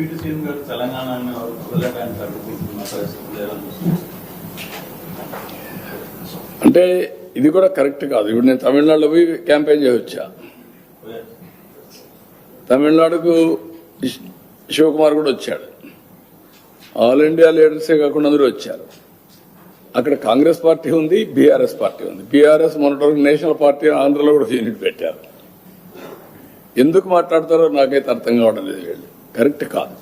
Deputy CM గారు తెలంగాణ వదలడానికి అడ్డుకుంటున్న పరిస్థితి లేదని. అంటే ఇది కూడా కరెక్ట్ కాదు. ఇప్పుడు నేను తమిళనాడులో పోయి క్యాంపెయిన్ చేయవచ్చా? తమిళనాడుకు శివకుమార్ కూడా వచ్చాడు. ఆల్ ఇండియా లీడర్సే కాకుండా అందరూ వచ్చారు. అక్కడ కాంగ్రెస్ పార్టీ ఉంది, బీఆర్ఎస్ పార్టీ ఉంది. బీఆర్ఎస్ మొన్నటి నేషనల్ పార్టీ ఆంధ్రలో కూడా యూనిట్ పెట్టారు. ఎందుకు మాట్లాడతారో నాకైతే అర్థం కావడం లేదు. వీళ్ళు కరెక్ట్ కాదు.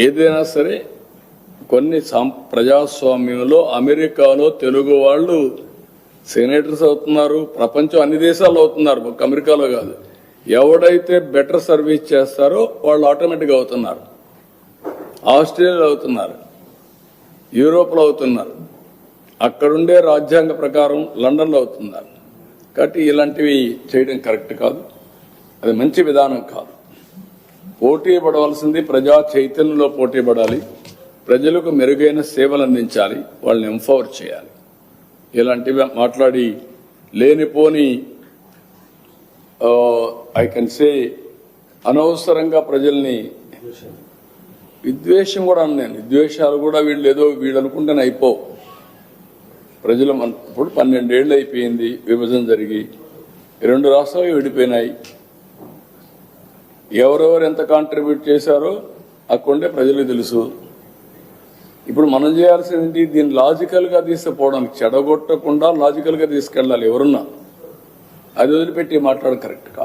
ఏదైనా సరే కొన్ని ప్రజాస్వామ్యంలో అమెరికాలో తెలుగు వాళ్ళు సెనేటర్స్ అవుతున్నారు, ప్రపంచం అన్ని దేశాల్లో అవుతున్నారు, ఒక అమెరికాలో కాదు. ఎవడైతే బెటర్ సర్వీస్ చేస్తారో వాళ్ళు ఆటోమేటిక్గా అవుతున్నారు. ఆస్ట్రేలియాలో అవుతున్నారు, యూరోప్లో అవుతున్నారు, అక్కడుండే రాజ్యాంగ ప్రకారం లండన్లో అవుతున్నారు. కాబట్టి ఇలాంటివి చేయడం కరెక్ట్ కాదు, అది మంచి విధానం కాదు. పోటీ పడవలసింది ప్రజా చైతన్యంలో పోటీ పడాలి, ప్రజలకు మెరుగైన సేవలు అందించాలి, వాళ్ళని ఎంపవర్ చేయాలి. ఇలాంటివి మాట్లాడి లేనిపోని ఐ కెన్ సే అనవసరంగా ప్రజల్ని విద్వేషం కూడా అన్నాను. విద్వేషాలు కూడా వీళ్ళు అనుకుంటేనే అయిపో. ప్రజలు ఇప్పుడు 12 ఏళ్ళు అయిపోయింది విభజన జరిగి, 2 రాష్ట్రాలు విడిపోయినాయి. ఎవరెవరు ఎంత కాంట్రిబ్యూట్ చేశారో అక్కడే ప్రజలకు తెలుసు. ఇప్పుడు మనం చేయాల్సింది దీన్ని లాజికల్ గా తీసుకుపోవడానికి, చెడగొట్టకుండా లాజికల్ గా తీసుకెళ్లాలి. ఎవరున్నా అది వదిలిపెట్టి మాట్లాడడం కరెక్ట్ కాదు.